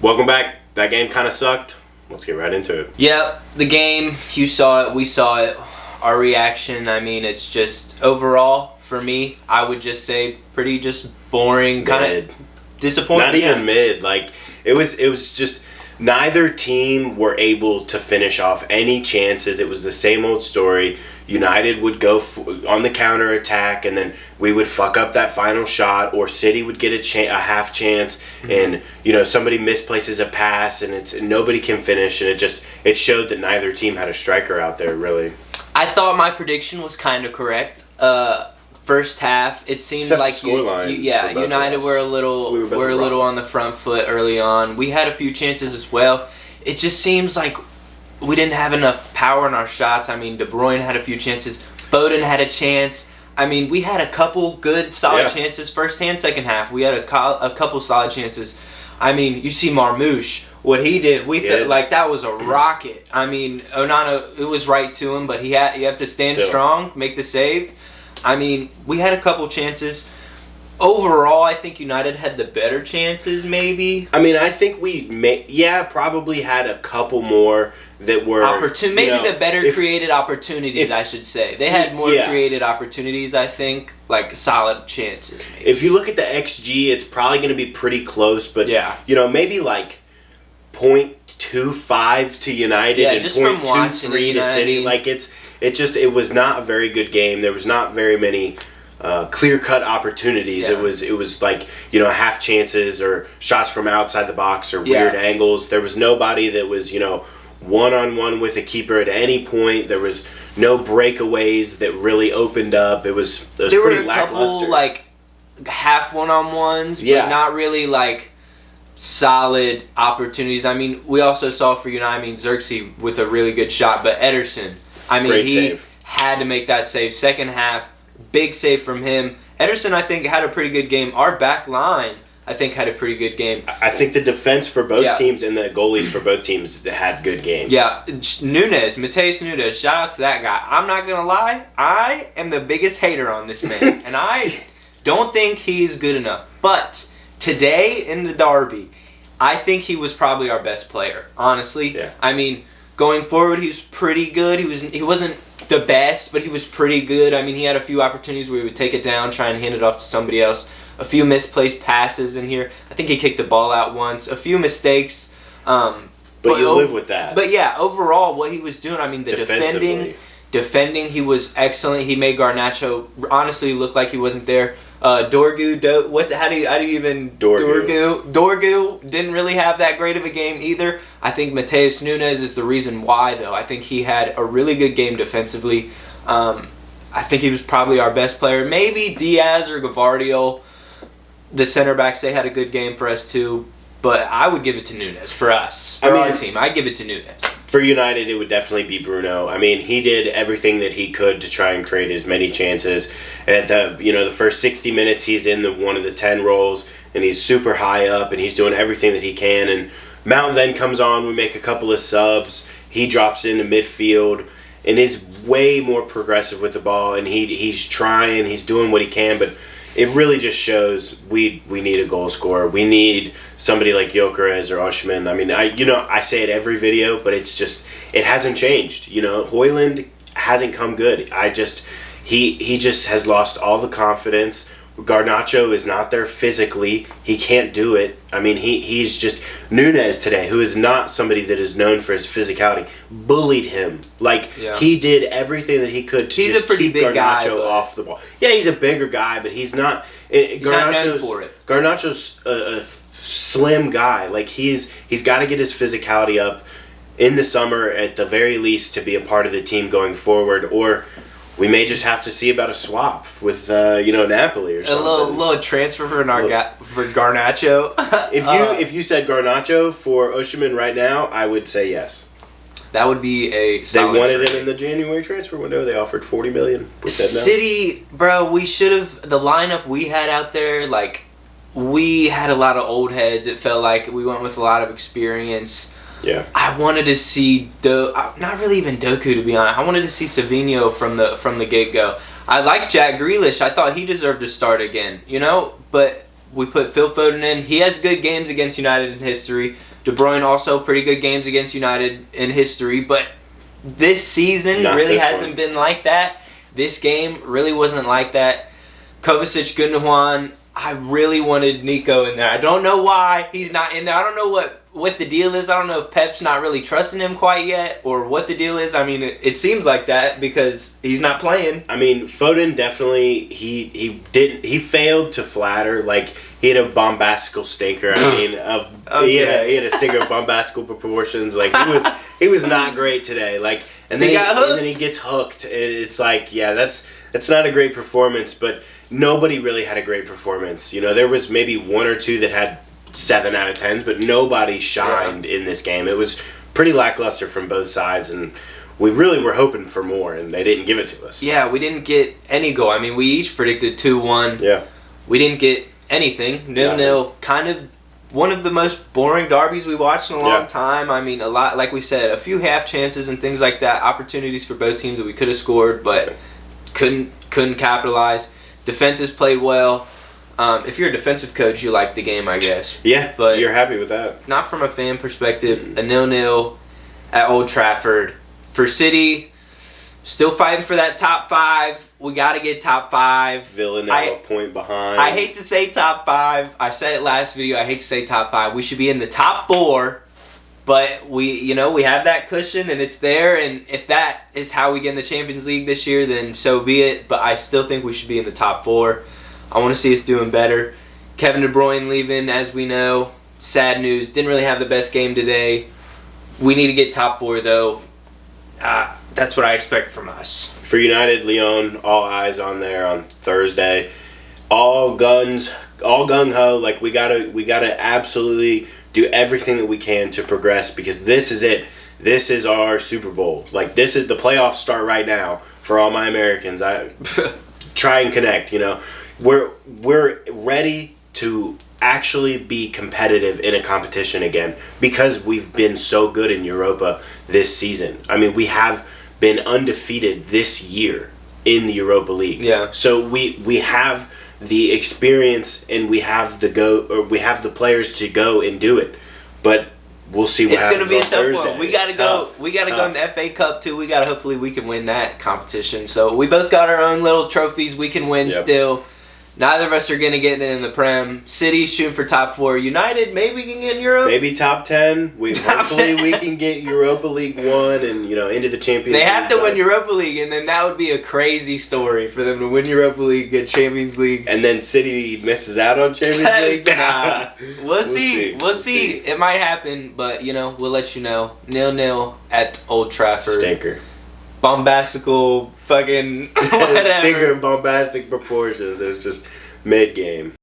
Welcome back. That game kind of sucked. Let's get right into it. Yep, the game, you saw it, we saw it. Our reaction, I mean, it's just overall, for me, I would just say pretty just boring, kind of disappointing. Not even mid. Like, it was just neither team were able to finish off any chances. It was the same old story. United would go on the counter attack, and then we would fuck up that final shot, or City would get a half chance, and somebody misplaces a pass, and nobody can finish, and it showed that neither team had a striker out there really. I thought my prediction was kind of correct. First half, it seemed Except like United were a little on the front foot early on. We had a few chances as well. It just seems like we didn't have enough power in our shots. I mean, De Bruyne had a few chances. Foden had a chance. I mean, we had a couple good, solid chances, first and second half. We had a couple solid chances. I mean, you see Marmoush, what he did. We felt like that was a rocket. I mean, Onana, it was right to him, but you have to stand strong, make the save. I mean, we had a couple chances. Overall, I think United had the better chances, maybe. I mean, I think we probably had a couple more that were the better created opportunities, I should say. They had more created opportunities, I think, like solid chances. Maybe. If you look at the XG, it's probably going to be pretty close, but maybe like 0.25 to United and 0.23 to City. Like it was not a very good game. There was not very many clear-cut opportunities. It was like half chances or shots from outside the box or weird angles. There was nobody that was one-on-one with a keeper at any point. There was no breakaways that really opened up. It was pretty lackluster. There were a couple like half one-on-ones, but not really like solid opportunities. I mean, we also saw for United, Xerxes with a really good shot, but Ederson, I mean, he had to make that save. Second half, big save from him. Ederson, I think, had a pretty good game. Our back line, I think, had a pretty good game. I think the defense for both teams and the goalies for both teams had good games. Yeah, Mateus Nunes, shout out to that guy. I'm not going to lie, I am the biggest hater on this man, and I don't think he's good enough. But today in the derby, I think he was probably our best player, honestly. Yeah. I mean, going forward, he was pretty good. He wasn't the best, but he was pretty good. I mean, he had a few opportunities where he would take it down, try and hand it off to somebody else. A few misplaced passes in here. I think he kicked the ball out once. A few mistakes. But you live with that. But yeah, overall, what he was doing, I mean, the defending, he was excellent. He made Garnacho honestly look like he wasn't there. Dorgu didn't really have that great of a game either. I think Mateus Nunes is the reason why, though. I think he had a really good game defensively. I think he was probably our best player. Maybe Diaz or Gavardio, the center backs, they had a good game for us too. But I would give it to Nunes for us, our team. I'd give it to Nunes. For United, it would definitely be Bruno. I mean, he did everything that he could to try and create as many chances. At the first 60 minutes, he's in one of the 10 roles, and he's super high up, and he's doing everything that he can. And Mount then comes on. We make a couple of subs. He drops into midfield and is way more progressive with the ball, and he's trying. He's doing what he can, but it really just shows we need a goal scorer. We need somebody like Gyökeres or Osimhen. I mean, I say it every video, but it hasn't changed. Højlund hasn't come good. He just has lost all the confidence. Garnacho is not there physically. He can't do it. I mean, he's just Nunes today, who is not somebody that is known for his physicality, bullied him. He did everything that he could to just keep Garnacho off the ball. Yeah, he's a bigger guy, but he's not. He's not known for it. Garnacho's a slim guy. Like he's got to get his physicality up in the summer at the very least to be a part of the team going forward, or we may just have to see about a swap with Napoli or something. A little transfer for Garnacho. If you said Garnacho for Osimhen right now, I would say yes. That would be a solid They wanted him in the January transfer window. They offered $40 million. City, bro, we should have. The lineup we had out there, we had a lot of old heads. It felt like we went with a lot of experience. Yeah, I wanted to see not really even Doku, to be honest. I wanted to see Savinho from the get go. I like Jack Grealish. I thought he deserved to start again. But we put Phil Foden in. He has good games against United in history. De Bruyne also pretty good games against United in history, but this season Not really this hasn't one. been like that. This game really wasn't like that. Kovacic, Gundogan, I really wanted Nico in there. I don't know why he's not in there. I don't know what the deal is. I don't know if Pep's not really trusting him quite yet or what the deal is. I mean, it seems like that because he's not playing. I mean, Foden definitely he failed to flatter. Like, he had a bombastical stinker. I mean, he had a stinker of bombastical proportions. Like, he was not great today. Like, and then and then he gets hooked. And it's like, yeah, that's not a great performance. But nobody really had a great performance. You know, there was maybe one or two that had 7 out of 10s, but nobody shined in this game. It was pretty lackluster from both sides, and we really were hoping for more, and they didn't give it to us. Yeah, we didn't get any goal. I mean, we each predicted 2-1. Yeah. We didn't get anything. 0-0. Kind of one of the most boring derbies we watched in a long time. I mean, a lot, like we said, a few half chances and things like that, opportunities for both teams that we could have scored, but couldn't capitalize. Defenses played well. If you're a defensive coach, you like the game, I guess. Yeah, but you're happy with that. Not from a fan perspective. A 0-0 at Old Trafford. For City, still fighting for that top 5. We got to get top 5. Villa now a point behind. I hate to say top 5. I said it last video. I hate to say top 5. We should be in the top 4. But we have that cushion and it's there. And if that is how we get in the Champions League this year, then so be it. But I still think we should be in the top 4. I want to see us doing better. Kevin De Bruyne leaving, as we know. Sad news. Didn't really have the best game today. We need to get top 4, though. That's what I expect from us. For United, Lyon, all eyes on there on Thursday. All guns, all gung-ho. Like, we gotta absolutely do everything that we can to progress, because this is it. This is our Super Bowl. Like, this is the playoffs start right now for all my Americans. I try and connect, you know. We're ready to actually be competitive in a competition again, because we've been so good in Europa this season. I mean, we have been undefeated this year in the Europa League. Yeah. So we have the experience and we have the players to go and do it. But we'll see what happens on Thursday. It's going to be a tough one. We got to go. We got to go in the FA Cup too. We got to hopefully we can win that competition. So we both got our own little trophies we can win still. Neither of us are going to get in the Prem. City shooting for top 4. United maybe can get in Europe. Maybe top 10. Hopefully we can get Europa League 1 and into the Champions League. They have to win Europa League, and then that would be a crazy story for them to win Europa League, get Champions League. And then City misses out on Champions League? Nah. We'll see. We'll see. It might happen, but, we'll let you know. 0-0 at Old Trafford. Stinker. Bombastical fucking whatever. Stinker and bombastic proportions. It was just mid-game.